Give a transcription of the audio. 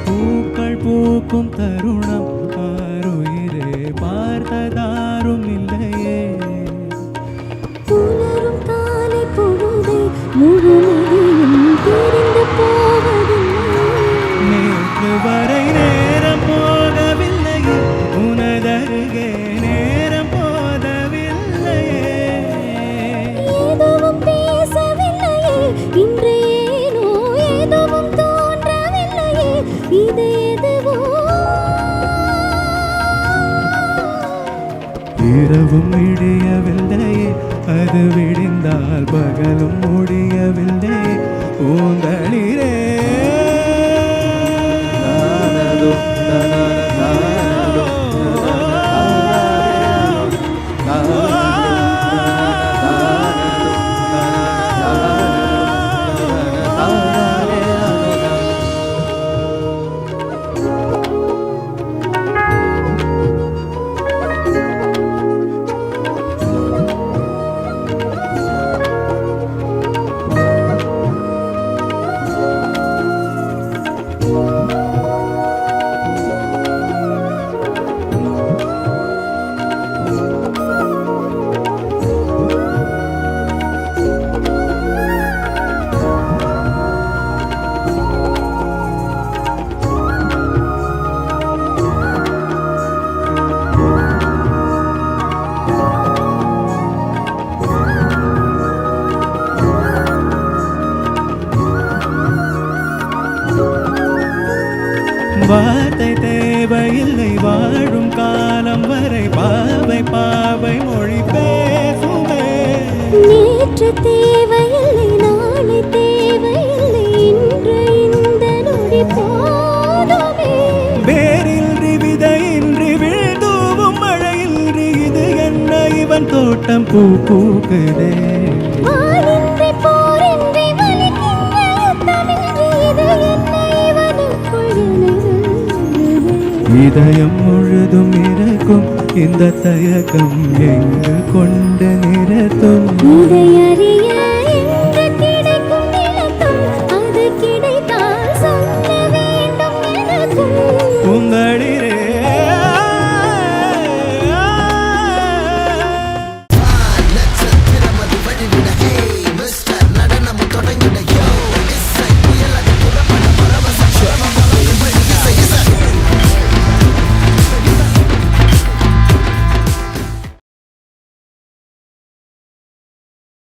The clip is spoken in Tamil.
பூக்கள் பூக்கும் தருணம் ஆருயிரே பார்த்ததாரும் இல்லையே புலரும் காலை பொழுதை முழுவதையும் தெரிந்து போவதில்லை நேற்று வரை நேரம் போகவில்லையே உனதருகே நேரம் போதவில்லையே எதுவும் பேசவில்லையே இன்று ஏனோ எதுவும் தோன்றவில்லையே இது எதுவோ இரவும் விடியவில்லையே அது விடிந்தால் பகலும் முடியவில்லை பூந்தளிரே வார்த்தை தேவையில்லை வாழும் காலம் வரை பாவை பாவை மொழி பேசுமே நேற்று தேவையில்லை நாளை தேவையில்லை இன்று இந்த நொடி போதுமே வேரின்றி விதையின்றி விழுதூவும் மழையின்றி இது என்ன இவன் தோட்டம் பூ பூக்குதே வானின்றி போரின்றி வலிக்கின்ற யுத்தமின்றி இது என்ன இவனுக்குள் எழுதுதே இதயம் முழுதும் இருக்கும் இந்த தயக்கம் எங்கு கொண்டு நிறுத்தும் இதை அறிய